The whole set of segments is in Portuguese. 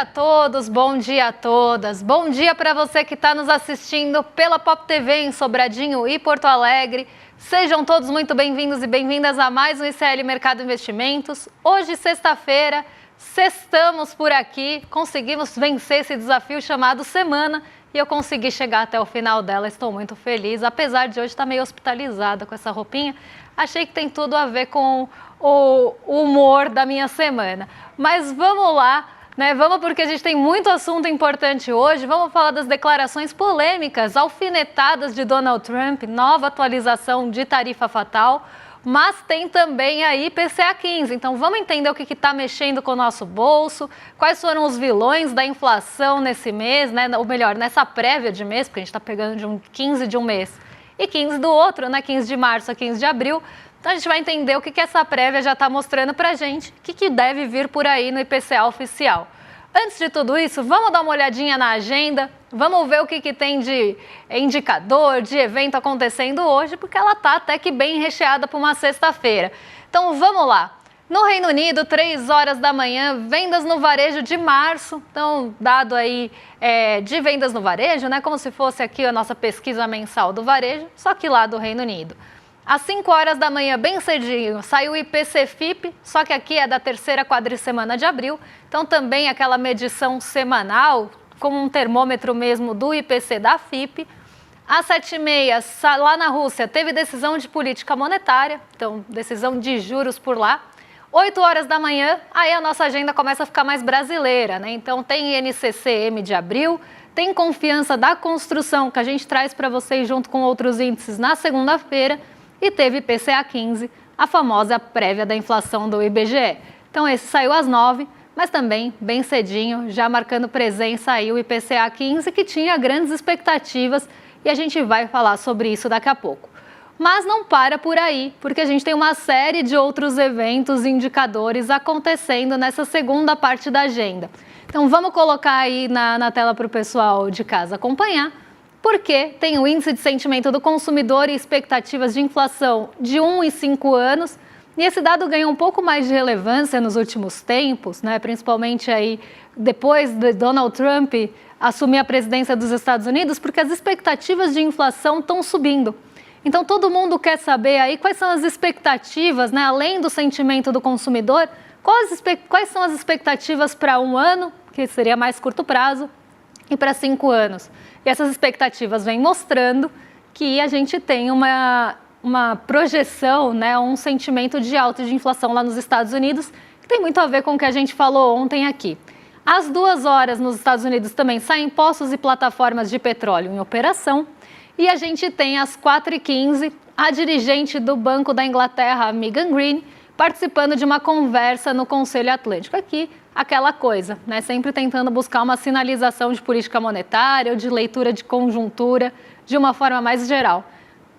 dia a todos, bom dia a todas. Bom dia para você que está nos assistindo pela Pop TV em Sobradinho e Porto Alegre. Sejam todos muito bem-vindos e bem-vindas a mais um ICL Mercado Investimentos. Hoje, sexta-feira, sextamos por aqui, conseguimos vencer esse desafio chamado semana e eu consegui chegar até o final dela. Estou muito feliz, apesar de hoje estar meio hospitalizada com essa roupinha. Achei que tem tudo a ver com o humor da minha semana. Mas vamos lá, né? Vamos porque a gente tem muito assunto importante hoje. Vamos falar das declarações polêmicas, alfinetadas de Donald Trump, nova atualização de tarifa fatal, mas tem também a IPCA 15. Então vamos entender o que está mexendo com o nosso bolso, quais foram os vilões da inflação nesse mês, né? Ou melhor, nessa prévia de mês, porque a gente está pegando de 15 de um mês e 15 do outro, né? 15 de março a 15 de abril. Então a gente vai entender o que essa prévia já está mostrando para a gente, o que deve vir por aí no IPCA oficial. Antes de tudo isso, vamos dar uma olhadinha na agenda, vamos ver o que tem de indicador, de evento acontecendo hoje, porque ela está até que bem recheada para uma sexta-feira. Então vamos lá. No Reino Unido, 3 horas da manhã, vendas no varejo de março, então dado aí de vendas no varejo, né, como se fosse aqui a nossa pesquisa mensal do varejo, só que lá do Reino Unido. Às 5 horas da manhã, bem cedinho, saiu o IPC-FIP, só que aqui é da terceira quadricemana de abril, então também aquela medição semanal, como um termômetro mesmo do IPC da FIP. Às 7h30, lá na Rússia, teve decisão de política monetária, então decisão de juros por lá. 8 horas da manhã, aí a nossa agenda começa a ficar mais brasileira, né? Então tem INCC-M de abril, tem confiança da construção, que a gente traz para vocês junto com outros índices na segunda-feira, e teve IPCA 15, a famosa prévia da inflação do IBGE. Então esse saiu às 9h, mas também bem cedinho, já marcando presença aí o IPCA 15, que tinha grandes expectativas, e a gente vai falar sobre isso daqui a pouco. Mas não para por aí, porque a gente tem uma série de outros eventos e indicadores acontecendo nessa segunda parte da agenda. Então vamos colocar aí na tela para o pessoal de casa acompanhar, porque tem o índice de sentimento do consumidor e expectativas de inflação de 1 e 5 anos, e esse dado ganhou um pouco mais de relevância nos últimos tempos, né? Principalmente aí depois de Donald Trump assumir a presidência dos Estados Unidos, porque as expectativas de inflação estão subindo. Então todo mundo quer saber aí quais são as expectativas, né? Além do sentimento do consumidor, quais são as expectativas para 1 ano, que seria mais curto prazo, e para 5 anos. E essas expectativas vêm mostrando que a gente tem uma projeção, né, um sentimento de alta de inflação lá nos Estados Unidos, que tem muito a ver com o que a gente falou ontem aqui. Às 2 horas nos Estados Unidos também saem postos e plataformas de petróleo em operação. E a gente tem às 4h15 a dirigente do Banco da Inglaterra, Megan Green, participando de uma conversa no Conselho Atlântico. Aqui, aquela coisa, né? Sempre tentando buscar uma sinalização de política monetária ou de leitura de conjuntura de uma forma mais geral.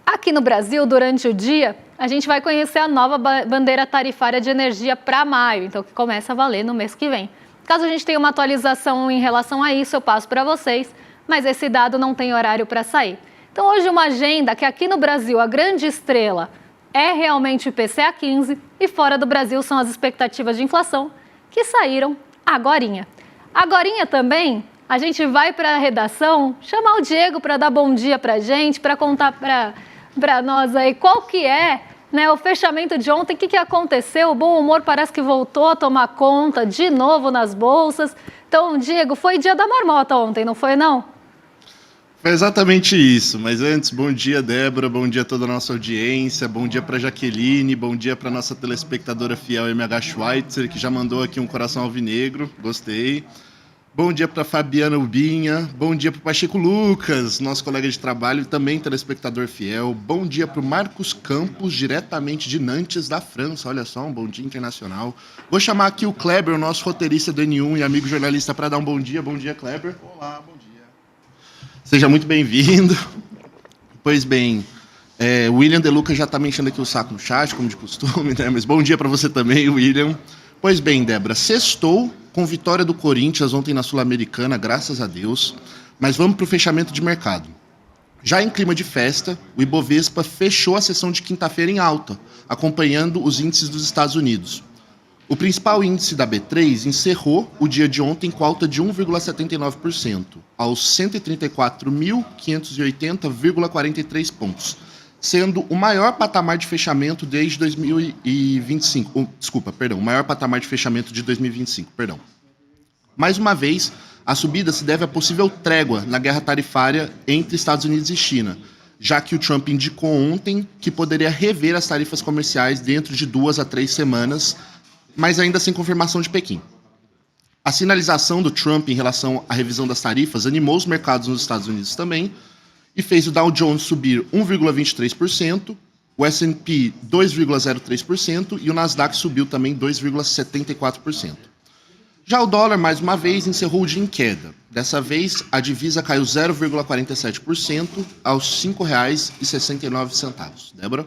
Aqui no Brasil, durante o dia, a gente vai conhecer a nova bandeira tarifária de energia para maio, então que começa a valer no mês que vem. Caso a gente tenha uma atualização em relação a isso, eu passo para vocês, mas esse dado não tem horário para sair. Então hoje uma agenda que aqui no Brasil a grande estrela é realmente o IPCA 15 e fora do Brasil são as expectativas de inflação que saíram agorinha. Agorinha também a gente vai para a redação chamar o Diego para dar bom dia para a gente, para contar para nós aí qual que é, né, o fechamento de ontem, o que aconteceu, o bom humor parece que voltou a tomar conta de novo nas bolsas. Então, Diego, foi dia da marmota ontem, não foi não? Foi exatamente isso, mas antes, bom dia, Débora, bom dia a toda a nossa audiência, bom dia para Jaqueline, bom dia para nossa telespectadora fiel MH Schweitzer, que já mandou aqui um coração alvinegro, gostei. Bom dia para Fabiana Ubinha, bom dia para o Pacheco Lucas, nosso colega de trabalho e também telespectador fiel. Bom dia para o Marcos Campos, diretamente de Nantes, da França, olha só, um bom dia internacional. Vou chamar aqui o Kleber, o nosso roteirista do N1 e amigo jornalista, para dar um bom dia. Bom dia, Kleber. Olá, bom dia. Seja muito bem-vindo. Pois bem, o William De Luca já está me enchendo aqui o saco no chat, como de costume, né? Mas bom dia para você também, William. Pois bem, Débora, sextou com vitória do Corinthians ontem na Sul-Americana, graças a Deus. Mas vamos para o fechamento de mercado. Já em clima de festa, o Ibovespa fechou a sessão de quinta-feira em alta, acompanhando os índices dos Estados Unidos. O principal índice da B3 encerrou o dia de ontem com alta de 1,79%, aos 134.580,43 pontos, sendo o maior patamar de fechamento desde 2025. O maior patamar de fechamento de 2025, perdão. Mais uma vez, a subida se deve à possível trégua na guerra tarifária entre Estados Unidos e China, já que o Trump indicou ontem que poderia rever as tarifas comerciais dentro de 2 a 3 semanas, mas ainda sem confirmação de Pequim. A sinalização do Trump em relação à revisão das tarifas animou os mercados nos Estados Unidos também e fez o Dow Jones subir 1,23%, o S&P 2,03% e o Nasdaq subiu também 2,74%. Já o dólar, mais uma vez, encerrou o dia em queda. Dessa vez, a divisa caiu 0,47% aos R$ 5,69. Débora?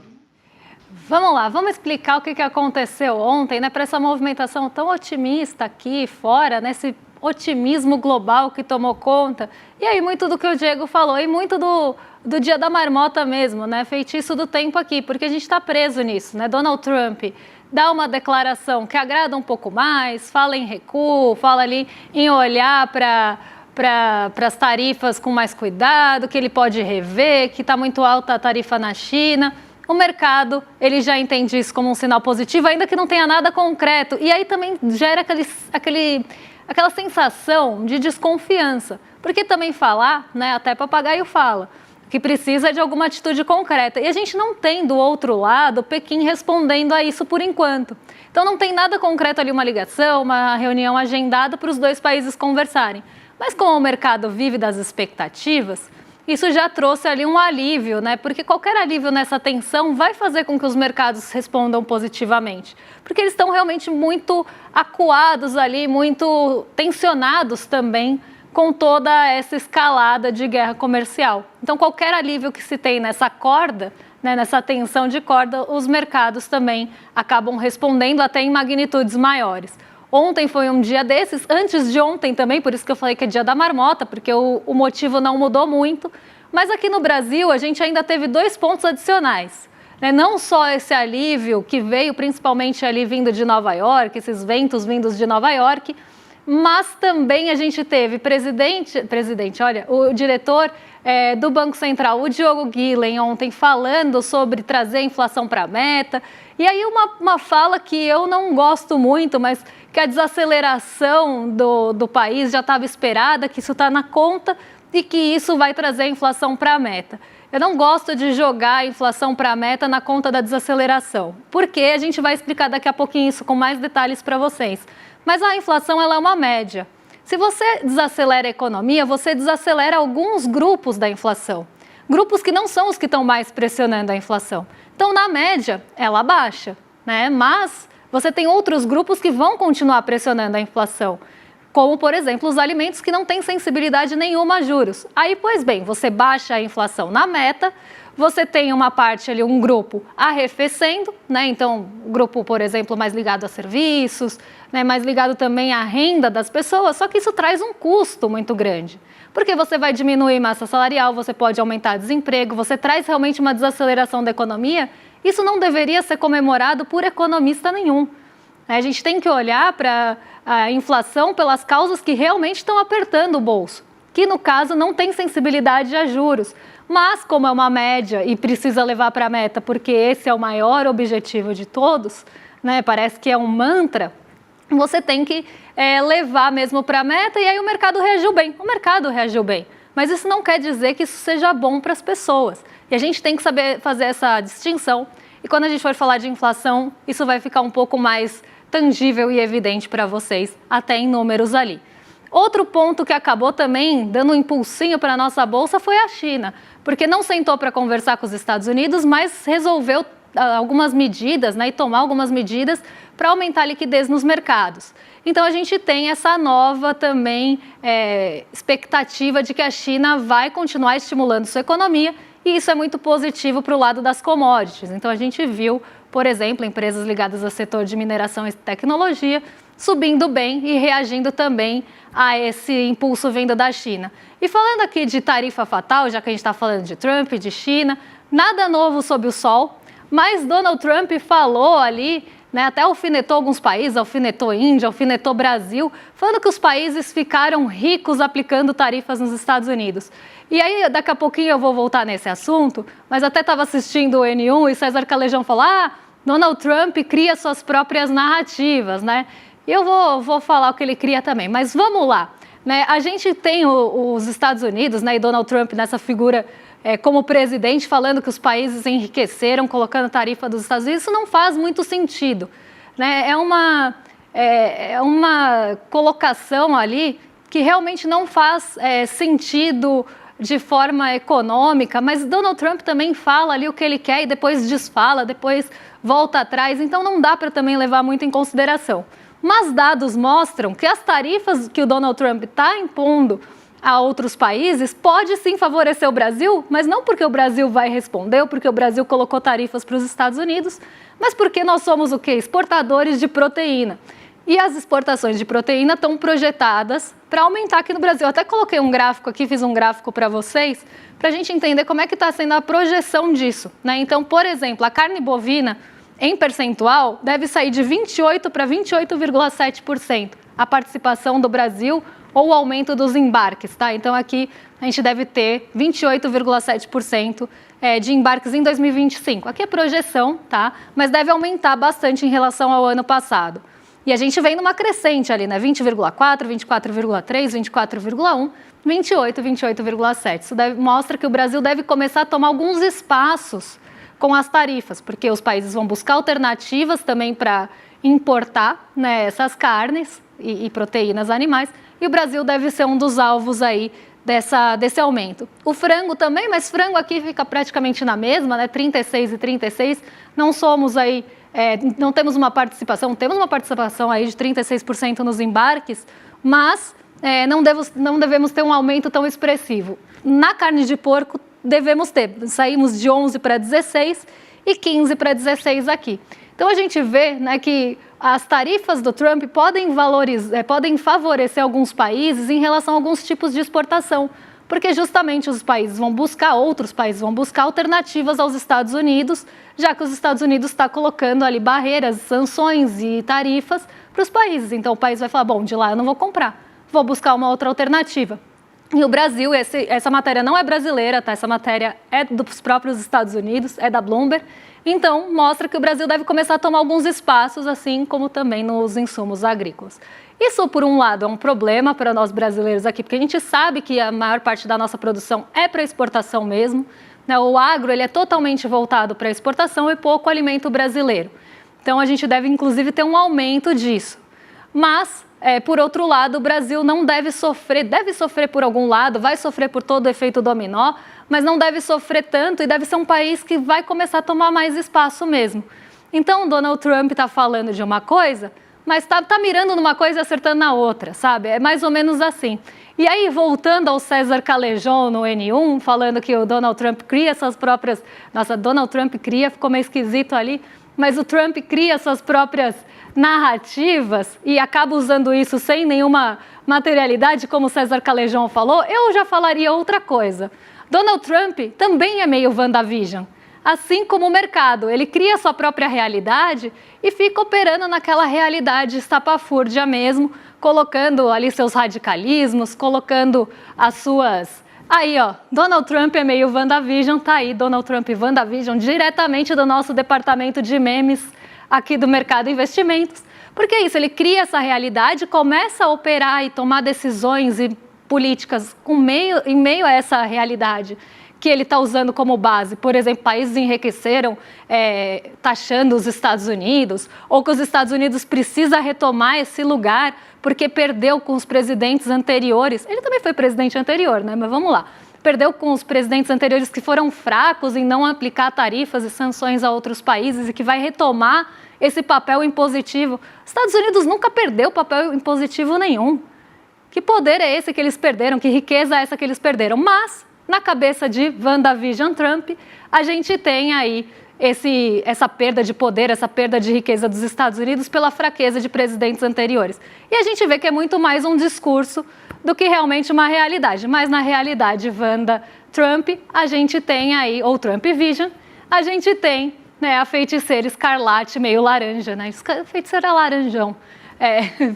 Vamos lá, vamos explicar o que aconteceu ontem, né, para essa movimentação tão otimista aqui fora, nesse otimismo global que tomou conta. E aí muito do que o Diego falou e muito do dia da marmota mesmo, né, feitiço do tempo aqui, porque a gente está preso nisso, né? Donald Trump dá uma declaração que agrada um pouco mais, fala em recuo, fala ali em olhar para as tarifas com mais cuidado, que ele pode rever, que está muito alta a tarifa na China. O mercado, ele já entende isso como um sinal positivo, ainda que não tenha nada concreto. E aí também gera aquela sensação de desconfiança. Porque também falar, né, até papagaio fala, que precisa de alguma atitude concreta. E a gente não tem do outro lado Pequim respondendo a isso por enquanto. Então não tem nada concreto ali, uma ligação, uma reunião agendada para os dois países conversarem. Mas como o mercado vive das expectativas, isso já trouxe ali um alívio, né? Porque qualquer alívio nessa tensão vai fazer com que os mercados respondam positivamente. Porque eles estão realmente muito acuados ali, muito tensionados também com toda essa escalada de guerra comercial. Então, qualquer alívio que se tem nessa corda, né, nessa tensão de corda, os mercados também acabam respondendo até em magnitudes maiores. Ontem foi um dia desses, antes de ontem também, por isso que eu falei que é dia da marmota, porque o motivo não mudou muito. Mas aqui no Brasil, a gente ainda teve 2 pontos adicionais, né? Não só esse alívio que veio principalmente ali vindo de Nova York, esses ventos vindos de Nova York, mas também a gente teve o diretor do Banco Central, o Diogo Guilhem, ontem falando sobre trazer a inflação para a meta. E aí uma fala que eu não gosto muito, mas que a desaceleração do país já estava esperada, que isso está na conta e que isso vai trazer a inflação para a meta. Eu não gosto de jogar a inflação para a meta na conta da desaceleração, porque a gente vai explicar daqui a pouquinho isso com mais detalhes para vocês. Mas a inflação, ela é uma média. Se você desacelera a economia, você desacelera alguns grupos da inflação. Grupos que não são os que estão mais pressionando a inflação. Então, na média, ela baixa, né? Mas você tem outros grupos que vão continuar pressionando a inflação, como, por exemplo, os alimentos que não têm sensibilidade nenhuma a juros. Aí, pois bem, você baixa a inflação na meta, você tem uma parte ali, um grupo arrefecendo, né? Então, o grupo, por exemplo, mais ligado a serviços, né? Mais ligado também à renda das pessoas, só que isso traz um custo muito grande. Porque você vai diminuir massa salarial, você pode aumentar desemprego, você traz realmente uma desaceleração da economia. Isso não deveria ser comemorado por economista nenhum. A gente tem que olhar para a inflação pelas causas que realmente estão apertando o bolso, que no caso não tem sensibilidade a juros. Mas como é uma média e precisa levar para a meta, porque esse é o maior objetivo de todos, né? Parece que é um mantra, você tem que levar mesmo para a meta e aí o mercado reagiu bem. O mercado reagiu bem, mas isso não quer dizer que isso seja bom para as pessoas. E a gente tem que saber fazer essa distinção. E quando a gente for falar de inflação, isso vai ficar um pouco mais tangível e evidente para vocês, até em números ali. Outro ponto que acabou também dando um impulsinho para a nossa bolsa foi a China, porque não sentou para conversar com os Estados Unidos, mas resolveu algumas medidas, né, e tomar algumas medidas para aumentar a liquidez nos mercados. Então a gente tem essa nova também expectativa de que a China vai continuar estimulando sua economia e isso é muito positivo para o lado das commodities. Então a gente viu, por exemplo, empresas ligadas ao setor de mineração e tecnologia subindo bem e reagindo também a esse impulso vindo da China. E falando aqui de tarifa fatal, já que a gente está falando de Trump, de China, nada novo sob o sol, mas Donald Trump falou ali né, até alfinetou alguns países, alfinetou Índia, alfinetou Brasil, falando que os países ficaram ricos aplicando tarifas nos Estados Unidos. E aí, daqui a pouquinho eu vou voltar nesse assunto, mas até estava assistindo o N1 e César Calejão falou, Donald Trump cria suas próprias narrativas, né? E eu vou falar o que ele cria também, mas vamos lá. Né? A gente tem os Estados Unidos, né, e Donald Trump nessa figura como presidente, falando que os países enriqueceram, colocando tarifa dos Estados Unidos. Isso não faz muito sentido. Né? É uma colocação ali que realmente não faz sentido de forma econômica, mas Donald Trump também fala ali o que ele quer e depois desfala, depois volta atrás, então não dá para também levar muito em consideração. Mas dados mostram que as tarifas que o Donald Trump está impondo a outros países pode sim favorecer o Brasil, mas não porque o Brasil vai responder, ou porque o Brasil colocou tarifas para os Estados Unidos, mas porque nós somos o quê? Exportadores de proteína. E as exportações de proteína estão projetadas para aumentar aqui no Brasil. Eu até coloquei um gráfico aqui, fiz um gráfico para vocês, para a gente entender como é que está sendo a projeção disso. Né? Então, por exemplo, a carne bovina, em percentual, deve sair de 28% para 28,7% a participação do Brasil ou o aumento dos embarques. Tá? Então, aqui a gente deve ter 28,7% de embarques em 2025. Aqui é projeção, tá? Mas deve aumentar bastante em relação ao ano passado. E a gente vem numa crescente ali, né? 20,4, 24,3, 24,1, 28, 28,7. Isso mostra que o Brasil deve começar a tomar alguns espaços com as tarifas, porque os países vão buscar alternativas também para importar, né, essas carnes e proteínas animais, e o Brasil deve ser um dos alvos aí desse aumento. O frango também, mas frango aqui fica praticamente na mesma, né? 36 e 36, não somos aí... não temos uma participação aí de 36% nos embarques, mas não devemos ter um aumento tão expressivo. Na carne de porco, devemos ter. Saímos de 11 para 16 e 15 para 16 aqui. Então, a gente vê, né, que as tarifas do Trump podem favorecer alguns países em relação a alguns tipos de exportação, porque justamente outros países vão buscar alternativas aos Estados Unidos, já que os Estados Unidos está colocando ali barreiras, sanções e tarifas para os países. Então o país vai falar, bom, de lá eu não vou comprar, vou buscar uma outra alternativa. E o Brasil, essa matéria não é brasileira, tá? Essa matéria é dos próprios Estados Unidos, é da Bloomberg. Então, mostra que o Brasil deve começar a tomar alguns espaços, assim como também nos insumos agrícolas. Isso, por um lado, é um problema para nós brasileiros aqui, porque a gente sabe que a maior parte da nossa produção é para exportação mesmo. Né? O agro ele é totalmente voltado para exportação e pouco alimento brasileiro. Então, a gente deve, inclusive, ter um aumento disso. Mas, por outro lado, o Brasil não deve sofrer por algum lado, vai sofrer por todo o efeito dominó, mas não deve sofrer tanto e deve ser um país que vai começar a tomar mais espaço mesmo. Então, o Donald Trump está falando de uma coisa, mas está mirando numa coisa e acertando na outra, sabe? É mais ou menos assim. E aí, voltando ao César Calejão no N1, falando que o Donald Trump cria suas próprias... Nossa, Donald Trump cria, ficou meio esquisito ali, mas o Trump cria suas próprias narrativas e acaba usando isso sem nenhuma materialidade, como o César Calejão falou, eu já falaria outra coisa. Donald Trump também é meio WandaVision. Assim como o mercado, ele cria sua própria realidade e fica operando naquela realidade estapafúrdia mesmo, colocando ali seus radicalismos, colocando as suas... Aí, ó, Donald Trump é meio WandaVision, tá aí Donald Trump e WandaVision diretamente do nosso departamento de memes aqui do Mercado Investimentos. Porque é isso, ele cria essa realidade, começa a operar e tomar decisões e políticas em meio a essa realidade que ele está usando como base. Por exemplo, países enriqueceram taxando os Estados Unidos, ou que os Estados Unidos precisa retomar esse lugar porque perdeu com os presidentes anteriores. Ele também foi presidente anterior, né? Mas vamos lá. Perdeu com os presidentes anteriores que foram fracos em não aplicar tarifas e sanções a outros países e que vai retomar esse papel impositivo. Os Estados Unidos nunca perdeu papel impositivo nenhum. Que poder é esse que eles perderam? Que riqueza é essa que eles perderam? Mas, na cabeça de WandaVision Trump, a gente tem aí essa perda de poder, essa perda de riqueza dos Estados Unidos pela fraqueza de presidentes anteriores. E a gente vê que é muito mais um discurso do que realmente uma realidade. Mas na realidade, Wanda Trump, a gente tem aí, ou Trump Vision, a gente tem né, a feiticeira escarlate meio laranja, né? Feiticeira laranjão,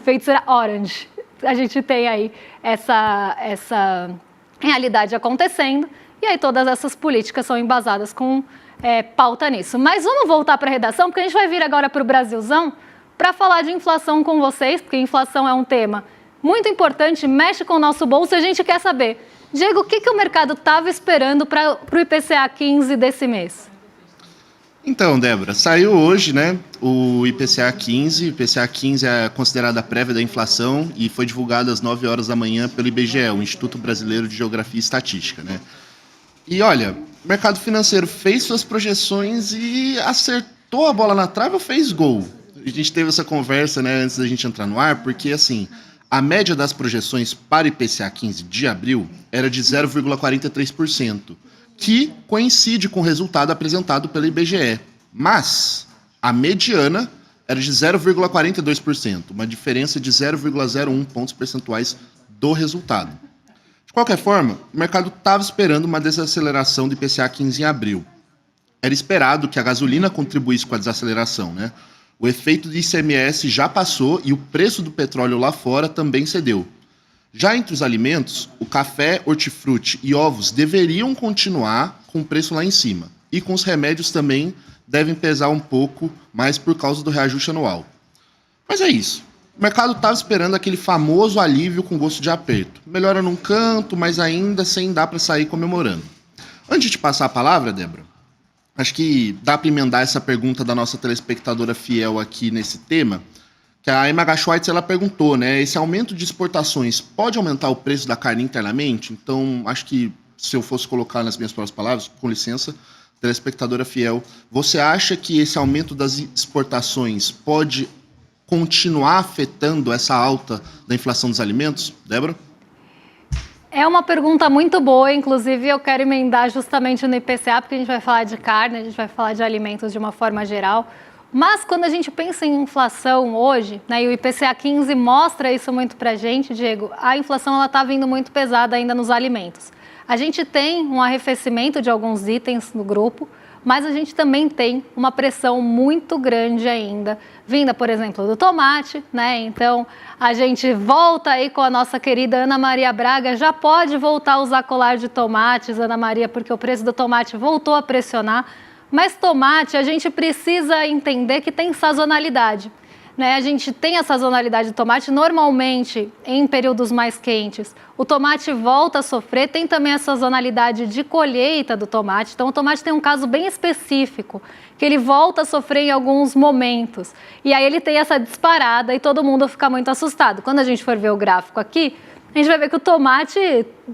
feiticeira orange. A gente tem aí essa realidade acontecendo e aí todas essas políticas são embasadas com pauta nisso. Mas vamos voltar para a redação, porque a gente vai vir agora para o Brasilzão para falar de inflação com vocês, porque inflação é um tema muito importante, mexe com o nosso bolso e a gente quer saber, Diego, o que o mercado estava esperando para o IPCA 15 desse mês? Então, Débora, saiu hoje, né, o IPCA 15. O IPCA 15 é considerada a prévia da inflação e foi divulgado às 9 horas da manhã pelo IBGE, o Instituto Brasileiro de Geografia e Estatística, né? E olha, o mercado financeiro fez suas projeções e acertou a bola na trave ou fez gol? A gente teve essa conversa, né, antes da gente entrar no ar, porque assim, a média das projeções para IPCA 15 de abril era de 0,43%. Que coincide com o resultado apresentado pelo IBGE. Mas a mediana era de 0,42%, uma diferença de 0,01 pontos percentuais do resultado. De qualquer forma, o mercado estava esperando uma desaceleração do IPCA 15 em abril. Era esperado que a gasolina contribuísse com a desaceleração, né? O efeito do ICMS já passou e o preço do petróleo lá fora também cedeu. Já entre os alimentos, o café, hortifruti e ovos deveriam continuar com o preço lá em cima. E com os remédios também devem pesar um pouco mais por causa do reajuste anual. Mas é isso. O mercado estava esperando aquele famoso alívio com gosto de aperto. Melhora num canto, mas ainda sem dar para sair comemorando. Antes de passar a palavra, Débora, acho que dá para emendar essa pergunta da nossa telespectadora fiel aqui nesse tema, que a MH Schweitzer, ela perguntou, né, esse aumento de exportações pode aumentar o preço da carne internamente? Então, acho que se eu fosse colocar nas minhas próprias palavras, com licença, telespectadora fiel, você acha que esse aumento das exportações pode continuar afetando essa alta da inflação dos alimentos? Débora? É uma pergunta muito boa, inclusive eu quero emendar justamente no IPCA, porque a gente vai falar de carne, a gente vai falar de alimentos de uma forma geral. Mas quando a gente pensa em inflação hoje, né, e o IPCA 15 mostra isso muito para a gente, Diego, a inflação está vindo muito pesada ainda nos alimentos. A gente tem um arrefecimento de alguns itens no grupo, mas a gente também tem uma pressão muito grande ainda, vinda, por exemplo, do tomate, né? Então, a gente volta aí com a nossa querida Ana Maria Braga, já pode voltar a usar colar de tomates, Ana Maria, porque o preço do tomate voltou a pressionar. Mas tomate, a gente precisa entender que tem sazonalidade, né? A gente tem a sazonalidade do tomate normalmente em períodos mais quentes. O tomate volta a sofrer, tem também a sazonalidade de colheita do tomate. Então, o tomate tem um caso bem específico, que ele volta a sofrer em alguns momentos. E aí ele tem essa disparada e todo mundo fica muito assustado. Quando a gente for ver o gráfico aqui, a gente vai ver que o tomate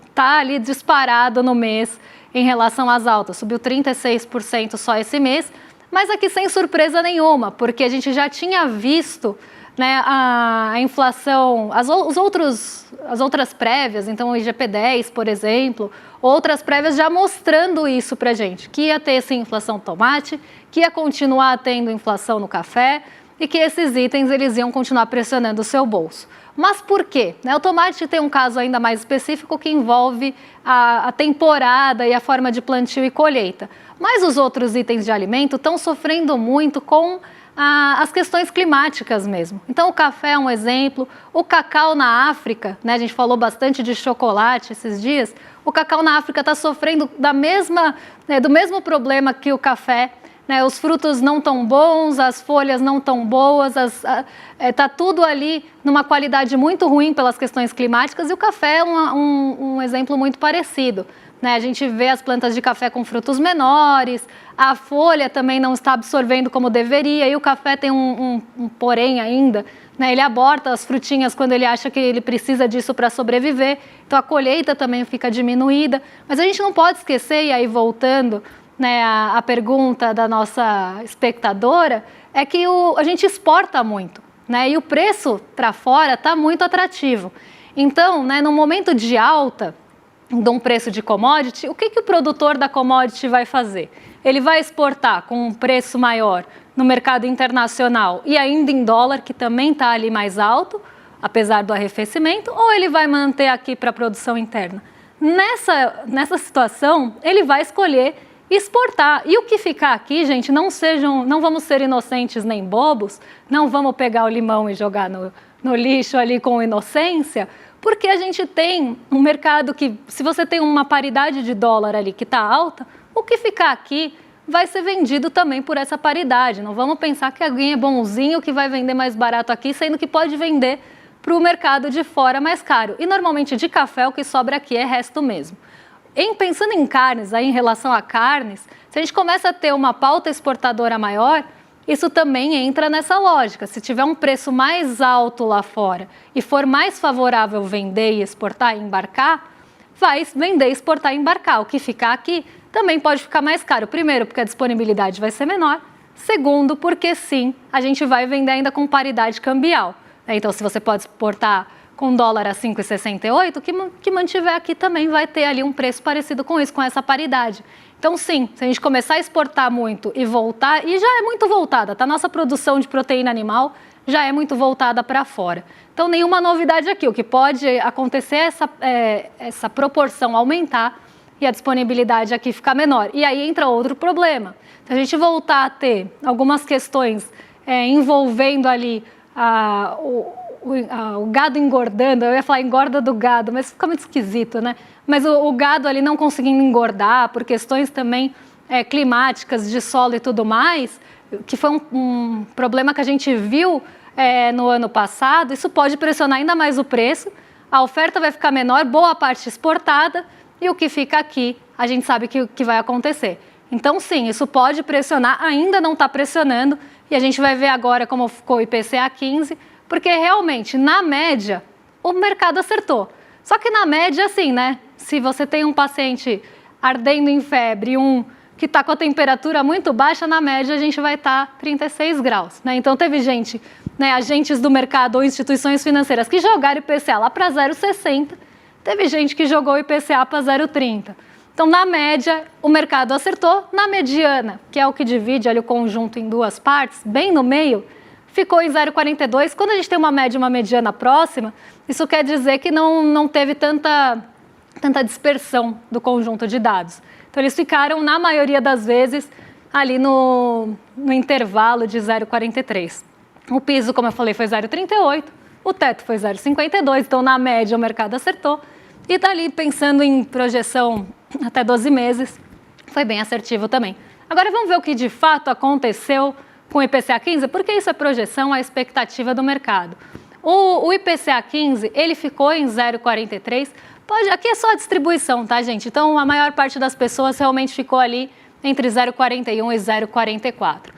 está ali disparado no mês em relação às altas, subiu 36% só esse mês, mas aqui sem surpresa nenhuma, porque a gente já tinha visto, né, a inflação, as outras prévias, então o IGP-10, por exemplo, outras prévias já mostrando isso para a gente, que ia ter sim inflação no tomate, que ia continuar tendo inflação no café e que esses itens eles iam continuar pressionando o seu bolso. Mas por quê? O tomate tem um caso ainda mais específico que envolve a temporada e a forma de plantio e colheita. Mas os outros itens de alimento estão sofrendo muito com as questões climáticas mesmo. Então o café é um exemplo, o cacau na África, né, a gente falou bastante de chocolate esses dias, o cacau na África está sofrendo do mesmo problema que o café. Né, os frutos não tão bons, as folhas não tão boas, tá tudo ali numa qualidade muito ruim pelas questões climáticas e o café é um exemplo muito parecido. Né? A gente vê as plantas de café com frutos menores, a folha também não está absorvendo como deveria e o café tem um porém ainda, né? Ele aborta as frutinhas quando ele acha que ele precisa disso para sobreviver, então a colheita também fica diminuída, mas a gente não pode esquecer, e aí voltando, né, a pergunta da nossa espectadora, é que a gente exporta muito, né, e o preço para fora está muito atrativo. Então, né, no momento de alta de um preço de commodity, o que o produtor da commodity vai fazer? Ele vai exportar com um preço maior no mercado internacional e ainda em dólar, que também está ali mais alto, apesar do arrefecimento, ou ele vai manter aqui para a produção interna? Nessa situação, ele vai escolher exportar. E o que ficar aqui, gente, não vamos ser inocentes nem bobos, não vamos pegar o limão e jogar no lixo ali com inocência, porque a gente tem um mercado que, se você tem uma paridade de dólar ali que está alta, o que ficar aqui vai ser vendido também por essa paridade. Não vamos pensar que alguém é bonzinho que vai vender mais barato aqui, sendo que pode vender para o mercado de fora mais caro. E normalmente de café o que sobra aqui é resto mesmo. Pensando em carnes, aí, em relação a carnes, se a gente começa a ter uma pauta exportadora maior, isso também entra nessa lógica. Se tiver um preço mais alto lá fora e for mais favorável vender e exportar e embarcar, vai vender, exportar e embarcar. O que ficar aqui também pode ficar mais caro. Primeiro, porque a disponibilidade vai ser menor. Segundo, porque sim, a gente vai vender ainda com paridade cambial. Então, se você pode exportar com dólar a 5,68, que mantiver aqui também vai ter ali um preço parecido com isso, com essa paridade. Então, sim, se a gente começar a exportar muito e voltar, e já é muito voltada, tá? Nossa produção de proteína animal já é muito voltada para fora. Então, nenhuma novidade aqui. O que pode acontecer é essa proporção aumentar e a disponibilidade aqui ficar menor. E aí entra outro problema. Se a gente voltar a ter algumas questões envolvendo ali o gado engordando, eu ia falar engorda do gado, mas fica muito esquisito, né? Mas o gado ali não conseguindo engordar por questões também climáticas, de solo e tudo mais, que foi um problema que a gente viu no ano passado, isso pode pressionar ainda mais o preço, a oferta vai ficar menor, boa parte exportada, e o que fica aqui, a gente sabe que vai acontecer. Então, sim, isso pode pressionar, ainda não está pressionando, e a gente vai ver agora como ficou o IPCA 15, porque realmente, na média, o mercado acertou. Só que na média, assim, né? Se você tem um paciente ardendo em febre e um que está com a temperatura muito baixa, na média a gente vai estar 36 graus, né? Então teve gente, né, agentes do mercado ou instituições financeiras que jogaram o IPCA lá para 0,60, teve gente que jogou o IPCA para 0,30. Então, na média, o mercado acertou. Na mediana, que é o que divide ali o conjunto em duas partes, bem no meio, ficou em 0,42. Quando a gente tem uma média e uma mediana próxima, isso quer dizer que não teve tanta dispersão do conjunto de dados. Então, eles ficaram, na maioria das vezes, ali no intervalo de 0,43. O piso, como eu falei, foi 0,38, o teto foi 0,52, então, na média, o mercado acertou. E dali, pensando em projeção até 12 meses, foi bem assertivo também. Agora, vamos ver o que de fato aconteceu com o IPCA 15, porque isso é projeção, a expectativa do mercado. O IPCA 15, ele ficou em 0,43, aqui é só a distribuição, tá, gente? Então, a maior parte das pessoas realmente ficou ali entre 0,41 e 0,44.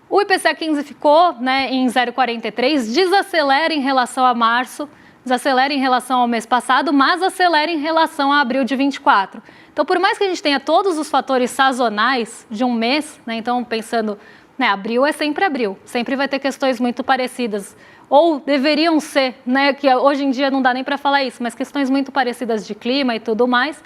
O IPCA 15 ficou, né, em 0,43, desacelera em relação a março, desacelera em relação ao mês passado, mas acelera em relação a abril de 24. Então, por mais que a gente tenha todos os fatores sazonais de um mês, né, então pensando, né, abril é sempre abril, sempre vai ter questões muito parecidas, ou deveriam ser, né, que hoje em dia não dá nem para falar isso, mas questões muito parecidas de clima e tudo mais,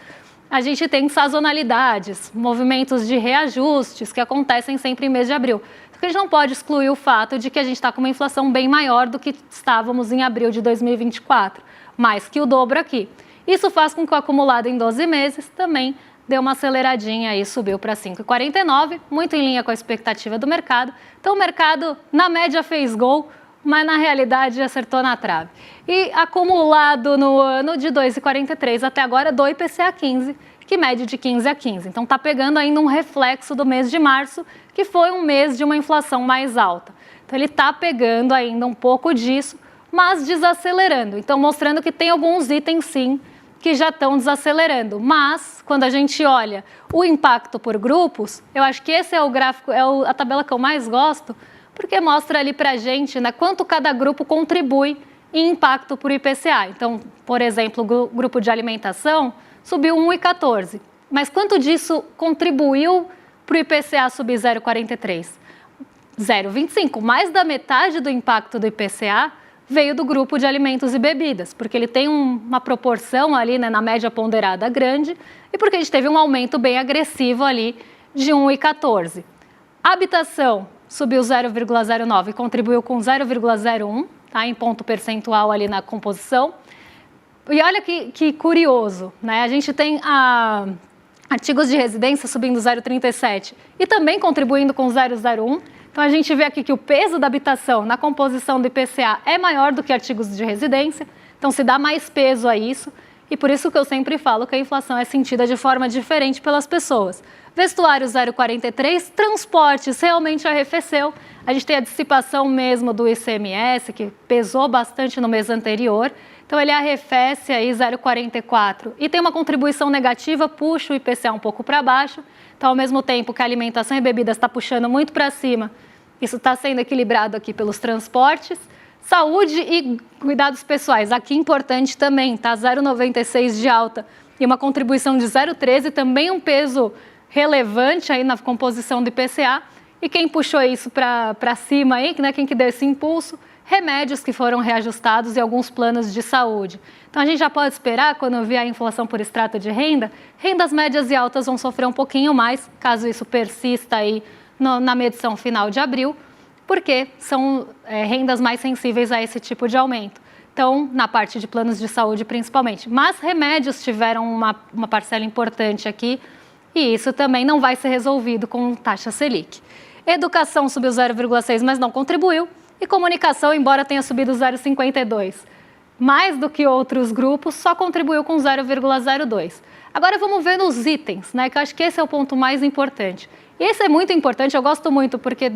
a gente tem sazonalidades, movimentos de reajustes que acontecem sempre em mês de abril. Porque a gente não pode excluir o fato de que a gente está com uma inflação bem maior do que estávamos em abril de 2024, mais que o dobro aqui. Isso faz com que o acumulado em 12 meses também dê uma aceleradinha e subiu para 5,49, muito em linha com a expectativa do mercado. Então o mercado, na média, fez gol, mas na realidade acertou na trave. E acumulado no ano de 2,43 até agora do IPCA 15, que mede de 15 a 15. Então está pegando ainda um reflexo do mês de março, que foi um mês de uma inflação mais alta. Então ele está pegando ainda um pouco disso, mas desacelerando. Então mostrando que tem alguns itens sim que já estão desacelerando. Mas quando a gente olha o impacto por grupos, eu acho que esse é o gráfico, a tabela que eu mais gosto, porque mostra ali para a gente, né, quanto cada grupo contribui em impacto por IPCA. Então, por exemplo, o grupo de alimentação subiu 1,14. Mas quanto disso contribuiu para o IPCA subir 0,43? 0,25. Mais da metade do impacto do IPCA veio do grupo de alimentos e bebidas, porque ele tem uma proporção ali, né, na média ponderada grande, e porque a gente teve um aumento bem agressivo ali de 1,14. Habitação subiu 0,09 e contribuiu com 0,01, tá, em ponto percentual ali na composição. E olha que curioso, né? A gente tem Artigos de residência subindo 0,37 e também contribuindo com 0,01. Então, a gente vê aqui que o peso da habitação na composição do IPCA é maior do que artigos de residência. Então, se dá mais peso a isso. E por isso que eu sempre falo que a inflação é sentida de forma diferente pelas pessoas. Vestuário 0,43, transportes realmente arrefeceu. A gente tem a dissipação mesmo do ICMS, que pesou bastante no mês anterior. Então, ele arrefece aí 0,44 e tem uma contribuição negativa, puxa o IPCA um pouco para baixo. Então, ao mesmo tempo que a alimentação e bebidas está puxando muito para cima, isso está sendo equilibrado aqui pelos transportes. Saúde e cuidados pessoais, aqui importante também, tá? 0,96 de alta e uma contribuição de 0,13, também um peso relevante aí na composição do IPCA. E quem puxou isso para cima aí, né? Quem que deu esse impulso? Remédios que foram reajustados e alguns planos de saúde. Então, a gente já pode esperar, quando vier a inflação por extrato de renda, rendas médias e altas vão sofrer um pouquinho mais, caso isso persista aí na medição final de abril, porque são rendas mais sensíveis a esse tipo de aumento. Então, na parte de planos de saúde principalmente. Mas remédios tiveram uma parcela importante aqui e isso também não vai ser resolvido com taxa Selic. Educação subiu 0,6, mas não contribuiu. E comunicação, embora tenha subido 0,52, mais do que outros grupos, só contribuiu com 0,02. Agora vamos ver nos itens, né? Que eu acho que esse é o ponto mais importante. Esse é muito importante, eu gosto muito, porque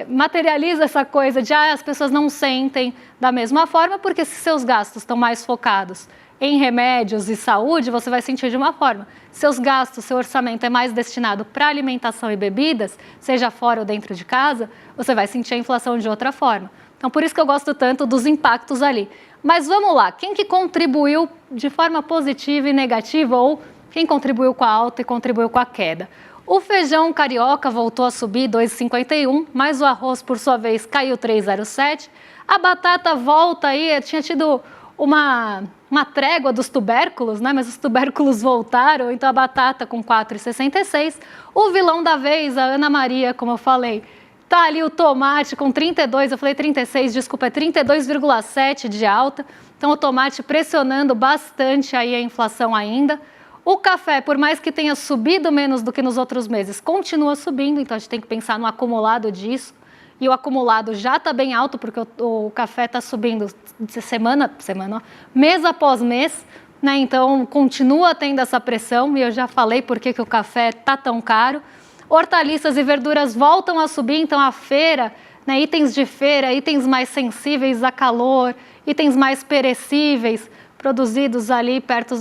materializa essa coisa de as pessoas não sentem da mesma forma, porque se seus gastos estão mais focados em remédios e saúde, você vai sentir de uma forma. Seus gastos, seu orçamento é mais destinado para alimentação e bebidas, seja fora ou dentro de casa, você vai sentir a inflação de outra forma. Então, por isso que eu gosto tanto dos impactos ali. Mas vamos lá, quem que contribuiu de forma positiva e negativa ou quem contribuiu com a alta e contribuiu com a queda? O feijão carioca voltou a subir 2,51, mas o arroz, por sua vez, caiu 3,07. A batata volta aí, tinha tido uma trégua dos tubérculos, né? Mas os tubérculos voltaram, então a batata com 4,66. O vilão da vez, a Ana Maria, como eu falei, tá ali o tomate com 32, eu falei 36, desculpa, é 32,7 de alta. Então o tomate pressionando bastante aí a inflação ainda. O café, por mais que tenha subido menos do que nos outros meses, continua subindo, então a gente tem que pensar no acumulado disso. E o acumulado já está bem alto, porque o café está subindo mês após mês, né? Então continua tendo essa pressão, e eu já falei por que o café está tão caro. Hortaliças e verduras voltam a subir, então a feira, né? Itens de feira, itens mais sensíveis a calor, itens mais perecíveis, produzidos ali perto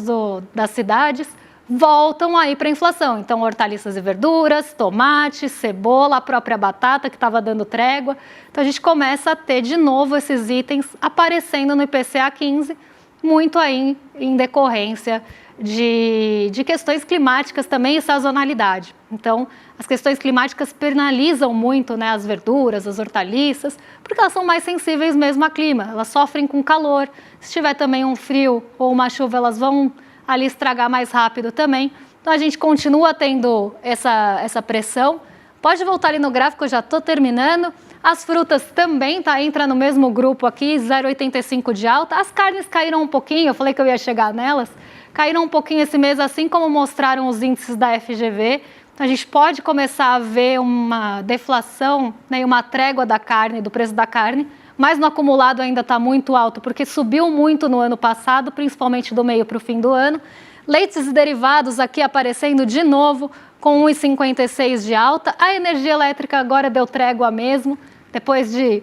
das cidades, voltam aí para a inflação. Então, hortaliças e verduras, tomate, cebola, a própria batata que estava dando trégua. Então, a gente começa a ter de novo esses itens aparecendo no IPCA 15, muito aí em decorrência de questões climáticas também e sazonalidade. Então, as questões climáticas penalizam muito, né, as verduras, as hortaliças, porque elas são mais sensíveis mesmo ao clima. Elas sofrem com calor. Se tiver também um frio ou uma chuva, elas vão ali estragar mais rápido também. Então, a gente continua tendo essa pressão. Pode voltar ali no gráfico, eu já estou terminando. As frutas também entra no mesmo grupo aqui, 0,85 de alta. As carnes caíram um pouquinho, eu falei que eu ia chegar nelas. Caíram um pouquinho esse mês, assim como mostraram os índices da FGV. Então, a gente pode começar a ver uma deflação, né, e uma trégua da carne, do preço da carne, mas no acumulado ainda está muito alto, porque subiu muito no ano passado, principalmente do meio para o fim do ano. Leites e derivados aqui aparecendo de novo, com 1,56 de alta. A energia elétrica agora deu trégua mesmo, depois de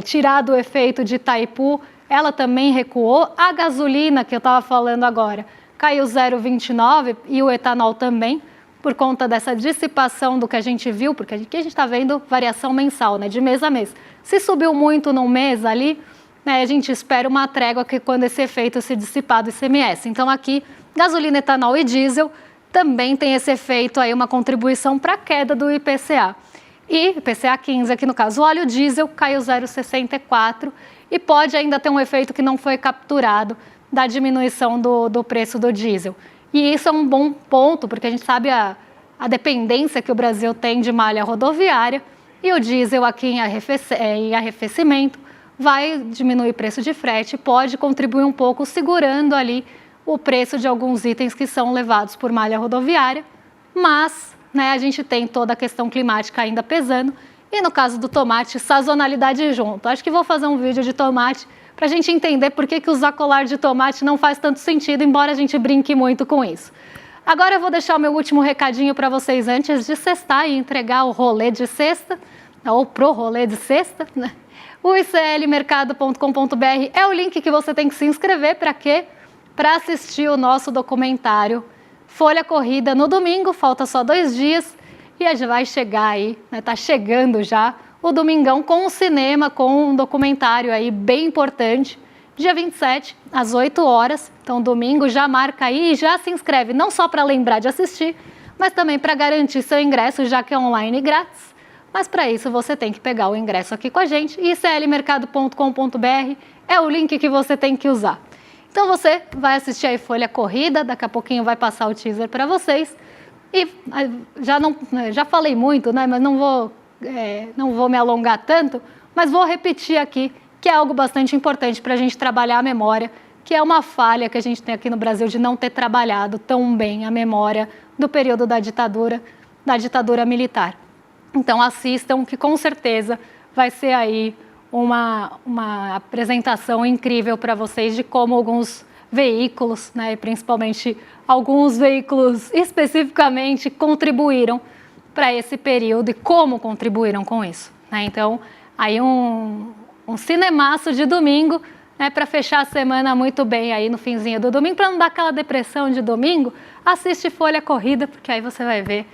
tirar do efeito de Itaipu, ela também recuou. A gasolina, que eu estava falando agora, caiu 0,29 e o etanol também, por conta dessa dissipação do que a gente viu, porque aqui a gente está vendo variação mensal, né, de mês a mês. Se subiu muito num mês ali, né, a gente espera uma trégua que quando esse efeito se dissipar do ICMS. Então aqui, gasolina, etanol e diesel também tem esse efeito aí, uma contribuição para a queda do IPCA. E IPCA 15, aqui no caso, o óleo diesel caiu 0,64 e pode ainda ter um efeito que não foi capturado da diminuição do preço do diesel. E isso é um bom ponto, porque a gente sabe a dependência que o Brasil tem de malha rodoviária, e o diesel aqui em arrefecimento vai diminuir o preço de frete, pode contribuir um pouco segurando ali o preço de alguns itens que são levados por malha rodoviária, mas a gente tem toda a questão climática ainda pesando, e no caso do tomate, sazonalidade junto. Acho que vou fazer um vídeo de tomate para a gente entender por que usar colar de tomate não faz tanto sentido, embora a gente brinque muito com isso. Agora eu vou deixar o meu último recadinho para vocês antes de sextar e entregar o rolê de sexta, ou pro rolê de sexta, né? O iclmercado.com.br é o link que você tem que se inscrever para quê? Para assistir o nosso documentário Folha Corrida no domingo, falta só 2 dias e a gente vai chegar aí, tá chegando já o domingão com o cinema, com um documentário aí bem importante, dia 27, às 8 horas, então domingo já marca aí e já se inscreve, não só para lembrar de assistir, mas também para garantir seu ingresso, já que é online e grátis. Mas para isso você tem que pegar o ingresso aqui com a gente, iclmercado.com.br é o link que você tem que usar. Então você vai assistir aí Folha Corrida, daqui a pouquinho vai passar o teaser para vocês. E já falei muito, mas não vou me alongar tanto, mas vou repetir aqui que é algo bastante importante para a gente trabalhar a memória, que é uma falha que a gente tem aqui no Brasil de não ter trabalhado tão bem a memória do período da ditadura militar. Então assistam, que com certeza vai ser aí uma apresentação incrível para vocês de como alguns veículos, e principalmente alguns veículos especificamente, contribuíram para esse período e como contribuíram com isso. Então, aí um cinemaço de domingo, para fechar a semana muito bem aí no finzinho do domingo, para não dar aquela depressão de domingo, assiste Folha Corrida, porque aí você vai ver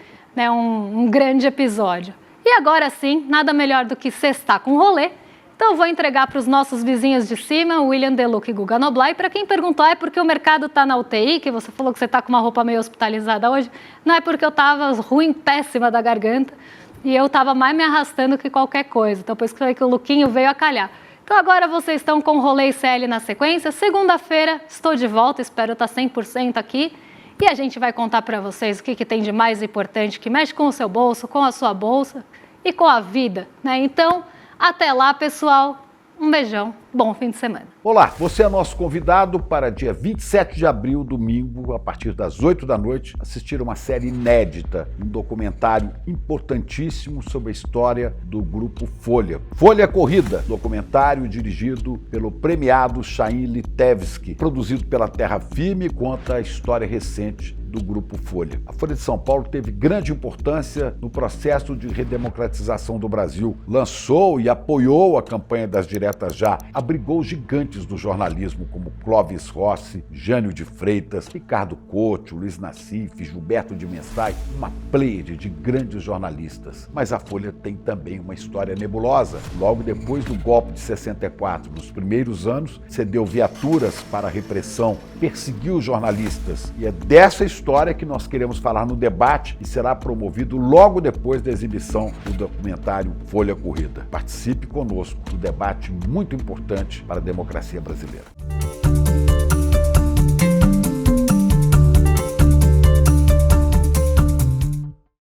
um grande episódio. E agora sim, nada melhor do que sextar com rolê. Então eu vou entregar para os nossos vizinhos de cima, William Deluca e Guga Noblar. E para quem perguntou, é porque o mercado está na UTI, que você falou que você está com uma roupa meio hospitalizada hoje, não é porque eu estava ruim, péssima da garganta, e eu estava mais me arrastando que qualquer coisa. Então por isso que eu falei que o Luquinho veio a calhar. Então agora vocês estão com o Rolê ICL na sequência. Segunda-feira estou de volta, espero estar 100% aqui. E a gente vai contar para vocês o que tem de mais importante, que mexe com o seu bolso, com a sua bolsa e com a vida, Então, até lá, pessoal. Um beijão. Bom fim de semana. Olá, você é nosso convidado para dia 27 de abril, domingo, a partir das 8 da noite, assistir uma série inédita, um documentário importantíssimo sobre a história do Grupo Folha. Folha Corrida, documentário dirigido pelo premiado Chaim Litevski, produzido pela Terra Firme, conta a história recente do Grupo Folha. A Folha de São Paulo teve grande importância no processo de redemocratização do Brasil. Lançou e apoiou a campanha das diretas já, abrigou gigantes do jornalismo como Clóvis Rossi, Jânio de Freitas, Ricardo Couto, Luiz Nassif, Gilberto de Messai, uma pleiade de grandes jornalistas. Mas a Folha tem também uma história nebulosa. Logo depois do golpe de 64, nos primeiros anos, cedeu viaturas para a repressão, perseguiu jornalistas. E é dessa história que nós queremos falar no debate e será promovido logo depois da exibição do documentário Folha Corrida. Participe conosco do debate muito importante para a democracia brasileira.